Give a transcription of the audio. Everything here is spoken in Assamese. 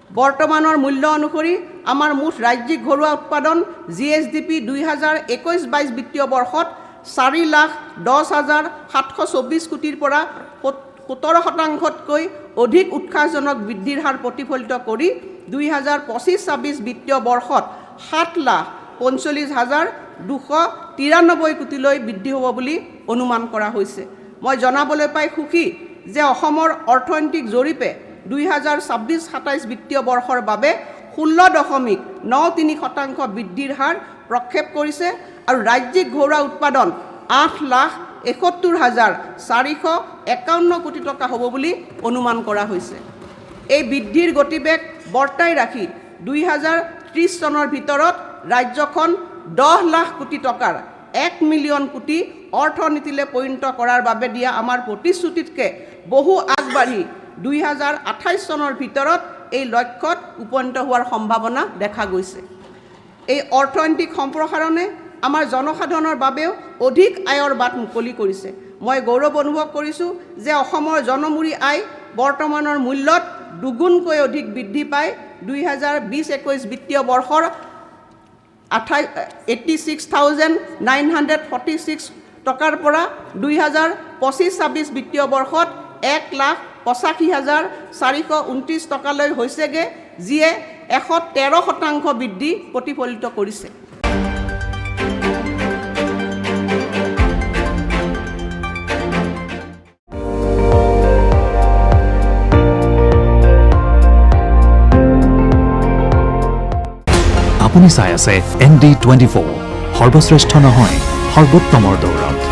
বৰ্তমানৰ মূল্য অনুসৰি আমাৰ মুঠ ৰাজ্যিক ঘৰুৱা উৎপাদন GSDP 2021-22 বিত্তীয় বৰ্ষত 4,10,724 কোটিৰ পৰা 17%তকৈ অধিক উৎসাহজনক বৃদ্ধিৰ হাৰ প্ৰতিফলিত কৰি 2025-26 বিত্তীয় বৰ্ষত 7,45,293 কোটিলৈ বৃদ্ধি হ'ব বুলি অনুমান কৰা হৈছে। মই জনাবলৈ পাই সুখী যে অসমৰ অৰ্থনৈতিক জৰীপে 2026-27 বিত্তীয় বৰ্ষৰ বাবে 16.93% বৃদ্ধিৰ হাৰ প্ৰক্ষেপ কৰিছে আৰু ৰাজ্যিক ঘৰুৱা উৎপাদন 8,71,451 কোটি টকা হ'ব বুলি অনুমান কৰা হৈছে। এই বৃদ্ধিৰ গতিবেগ বৰ্তাই ৰাখি 2030 চনৰ ভিতৰত ৰাজ্যখন 10 লাখ কোটি টকাৰ 1 মিলিয়ন কোটি অৰ্থনীতিলৈ পৰিণত কৰাৰ বাবে দিয়া আমাৰ প্ৰতিশ্ৰুতিতকৈ বহু আগবাঢ়ি 2028 চনৰ ভিতৰত এই লক্ষ্যত উপনীত হোৱাৰ সম্ভাৱনা দেখা গৈছে। এই অৰ্থনৈতিক সম্প্ৰসাৰণে আমাৰ জনসাধাৰণৰ বাবেও অধিক আয়ৰ বাট মুকলি কৰিছে। মই গৌৰৱ অনুভৱ কৰিছোঁ যে অসমৰ জনমূৰি আয় বৰ্তমানৰ মূল্যত দুগুণকৈ অধিক বৃদ্ধি পায় 2020-21 বিত্তীয় বৰ্ষৰ 86,946 টকাৰ পৰা 2025-26 বিত্তীয় বৰ্ষত 1,85,429 টকালৈ হৈছেগৈ, যিয়ে 113% বৃদ্ধি প্ৰতিফলিত কৰিছে। আপুনি চাই আছে ND24, সৰ্বশ্ৰেষ্ঠ নহয় সৰ্বোত্তমৰ দৌৰত।